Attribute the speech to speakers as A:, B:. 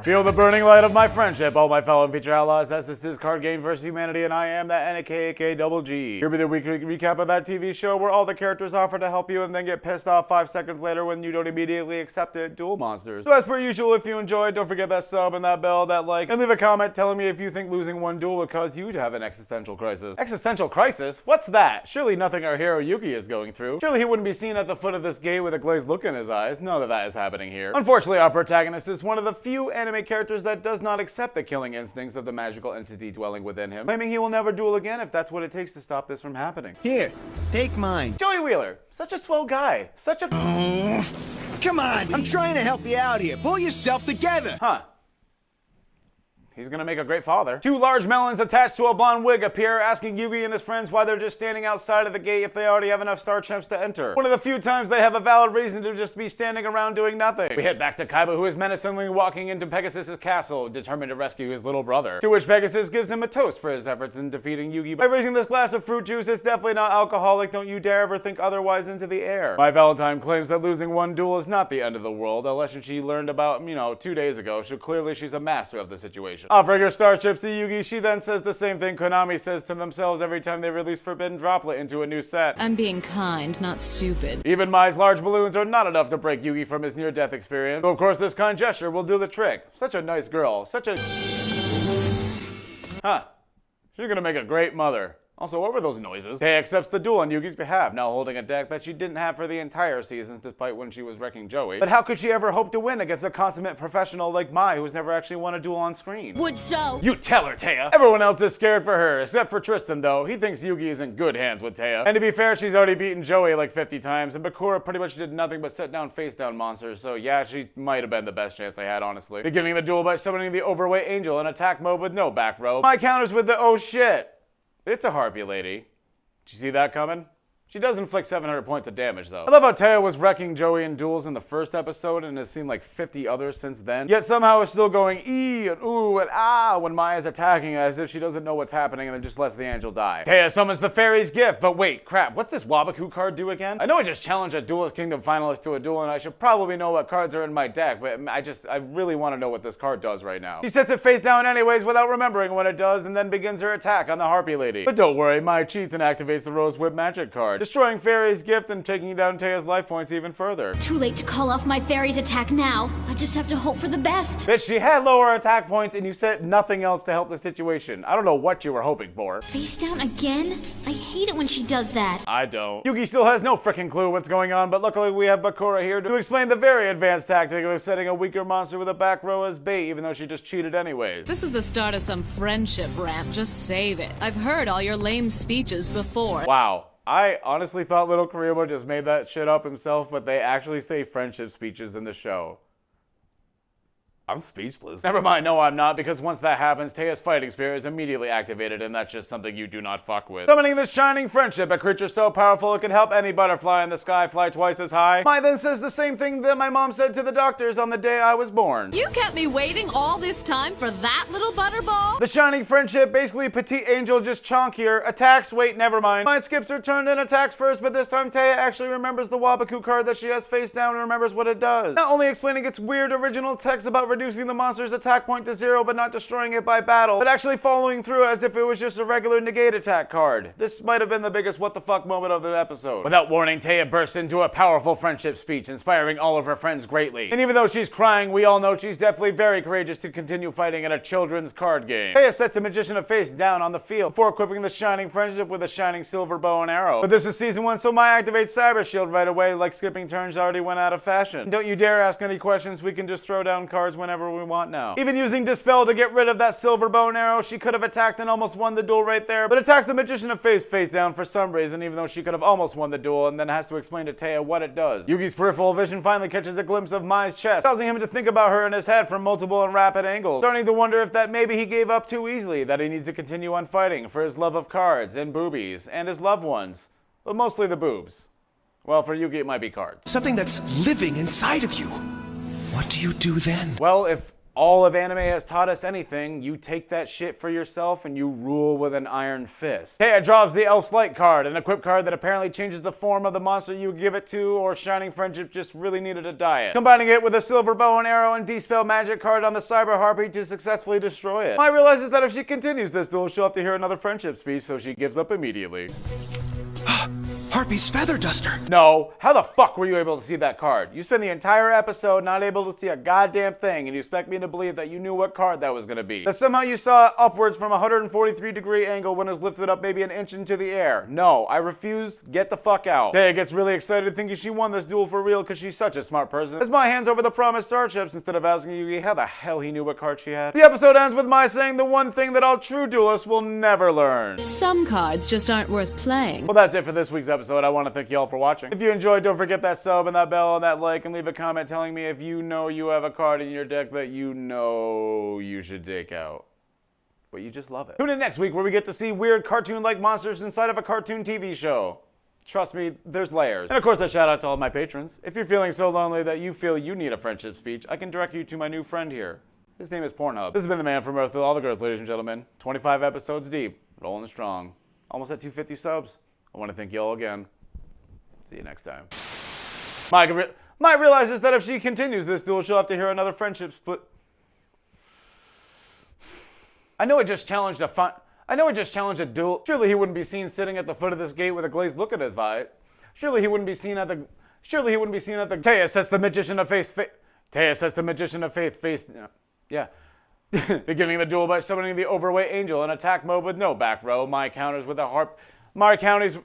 A: Feel the burning light of my friendship, all my fellow feature outlaws, as this is Card Game vs. Humanity, and I am that NAKAK Double G. Here be the weekly recap of that TV show where all the characters offer to help you and then get pissed off 5 seconds later when you don't immediately accept it. Duel monsters. So as per usual, if you enjoyed, don't forget that sub and that bell, that like, and leave a comment telling me if you think losing one duel would cause you to have an existential crisis. Existential crisis? What's that? Surely nothing our hero Yugi is going through. Surely he wouldn't be seen at the foot of this gate with a glazed look in his eyes. None of that is happening here. Unfortunately, our protagonist is one of the few anime characters that does not accept the killing instincts of the magical entity dwelling within him, claiming he will never duel again if that's what it takes to stop this from happening.
B: Here, take mine.
A: Joey Wheeler, such a swell guy, such a...
B: Come on, I'm trying to help you out here. Pull yourself together.
A: Huh. He's gonna make a great father. 2 large melons attached to a blonde wig appear, asking Yugi and his friends why they're just standing outside of the gate if they already have enough star champs to enter. One of the few times they have a valid reason to just be standing around doing nothing. We head back to Kaiba, who is menacingly walking into Pegasus' castle, determined to rescue his little brother. To which Pegasus gives him a toast for his efforts in defeating Yugi by raising this glass of fruit juice. It's definitely not alcoholic, don't you dare ever think otherwise, into the air. My Valentine claims that losing one duel is not the end of the world, a lesson she learned about, 2 days ago, so clearly she's a master of the situation. Offering her starships to Yugi, she then says the same thing Konami says to themselves every time they release Forbidden Droplet into a new set.
C: I'm being kind, not stupid.
A: Even Mai's large balloons are not enough to break Yugi from his near-death experience. So of course this kind gesture will do the trick. Such a nice girl. Such a... Huh. She's gonna make a great mother. Also, what were those noises? Taya accepts the duel on Yugi's behalf, now holding a deck that she didn't have for the entire season, despite when she was wrecking Joey. But how could she ever hope to win against a consummate professional like Mai, who's never actually won a duel on screen?
C: Would so.
A: You tell her, Taya! Everyone else is scared for her, except for Tristan, though. He thinks Yugi is in good hands with Taya. And to be fair, she's already beaten Joey like 50 times, and Bakura pretty much did nothing but set down face-down monsters, so yeah, she might have been the best chance they had, honestly. Beginning the duel by summoning the overweight angel in attack mode with no back row. Mai counters with the oh shit! It's a harpy lady. Did you see that coming? She does inflict 700 points of damage, though. I love how Taya was wrecking Joey in duels in the first episode and has seen like 50 others since then. Yet somehow is still going ee and ooh and ah when Maya's attacking as if she doesn't know what's happening and then just lets the angel die. Taya summons the fairy's gift, but wait, crap, what's this Wabaku card do again? I know I just challenged a Duelist Kingdom finalist to a duel and I should probably know what cards are in my deck, but I really want to know what this card does right now. She sets it face down anyways without remembering what it does and then begins her attack on the Harpy Lady. But don't worry, Maya cheats and activates the Rose Whip magic card, destroying Fairy's gift and taking down Taya's life points even further.
D: Too late to call off my fairy's attack now. I just have to hope for the best.
A: Bitch, she had lower attack points and you said nothing else to help the situation. I don't know what you were hoping for.
D: Face down again? I hate it when she does that.
A: I don't. Yugi still has no freaking clue what's going on, but luckily we have Bakura here to explain the very advanced tactic of setting a weaker monster with a back row as bait, even though she just cheated anyways.
C: This is the start of some friendship rant, just save it. I've heard all your lame speeches before.
A: Wow. I honestly thought Little Kurama just made that shit up himself, but they actually say friendship speeches in the show. I'm speechless. Never mind, no I'm not, because once that happens, Taya's fighting spirit is immediately activated, and that's just something you do not fuck with. Summoning the Shining Friendship, a creature so powerful it can help any butterfly in the sky fly twice as high. Mai then says the same thing that my mom said to the doctors on the day I was born.
C: You kept me waiting all this time for that little butterball?
A: The Shining Friendship, basically Petite Angel just chonkier, attacks, wait, never mind. Mai skips her turn and attacks first, but this time Taya actually remembers the Wabaku card that she has face down and remembers what it does. Not only explaining its weird original text about reducing the monster's attack point to 0 but not destroying it by battle, but actually following through as if it was just a regular negate attack card. This might have been the biggest what the fuck moment of the episode. Without warning, Taya bursts into a powerful friendship speech, inspiring all of her friends greatly. And even though she's crying, we all know she's definitely very courageous to continue fighting in a children's card game. Taya sets the Magician of Face down on the field before equipping the Shining Friendship with a shining silver bow and arrow. But this is season 1, so Mai activates Cyber Shield right away, like skipping turns already went out of fashion. And don't you dare ask any questions, we can just throw down cards whenever we want now. Even using Dispel to get rid of that silver bow and arrow, she could have attacked and almost won the duel right there, but attacks the Magician of Face down for some reason, even though she could have almost won the duel, and then has to explain to Taya what it does. Yugi's peripheral vision finally catches a glimpse of Mai's chest, causing him to think about her in his head from multiple and rapid angles, starting to wonder if that maybe he gave up too easily, that he needs to continue on fighting for his love of cards and boobies, and his loved ones, but mostly the boobs. Well, for Yugi it might be cards.
B: Something that's living inside of you. What do you do then?
A: Well, if all of anime has taught us anything, you take that shit for yourself and you rule with an iron fist. Taya draws the Elf's Light card, an equip card that apparently changes the form of the monster you give it to, or Shining Friendship just really needed a diet. Combining it with a silver bow and arrow and Dispel Magic card on the Cyber Harpy to successfully destroy it. Mai realizes that if she continues this duel, she'll have to hear another friendship speech, so she gives up immediately.
B: Harpy's Feather Duster.
A: No, how the fuck were you able to see that card? You spend the entire episode not able to see a goddamn thing, and you expect me to believe that you knew what card that was gonna be. That somehow you saw it upwards from a 143-degree angle when it was lifted up maybe an inch into the air. No, I refuse. Get the fuck out. Taya gets really excited thinking she won this duel for real because she's such a smart person. As Mai hands over the promised star chips instead of asking Yugi how the hell he knew what card she had. The episode ends with Mai saying the one thing that all true duelists will never learn.
C: Some cards just aren't worth playing.
A: Well, that's it for this week's episode. I want to thank you all for watching. If you enjoyed, don't forget that sub and that bell and that like, and leave a comment telling me if you know you have a card in your deck that you know you should take out. But you just love it. Tune in next week where we get to see weird cartoon-like monsters inside of a cartoon TV show. Trust me, there's layers. And of course, a shout out to all my patrons. If you're feeling so lonely that you feel you need a friendship speech, I can direct you to my new friend here. His name is Pornhub. This has been the man from Earth with all the girls, ladies and gentlemen. 25 episodes deep, rolling strong. Almost at 250 subs. I want to thank you all again. See you next time. Mai realizes that if she continues this duel, she'll have to hear another friendship split. I know it just challenged a duel. Surely he wouldn't be seen sitting at the foot of this gate with a glazed look at his eye. Surely he wouldn't be seen at the. Taya sets the magician of faith. Taya sets the magician of faith face. Yeah. Beginning the duel by summoning the overweight angel in attack mode with no back row. My counters with a harp. My county is.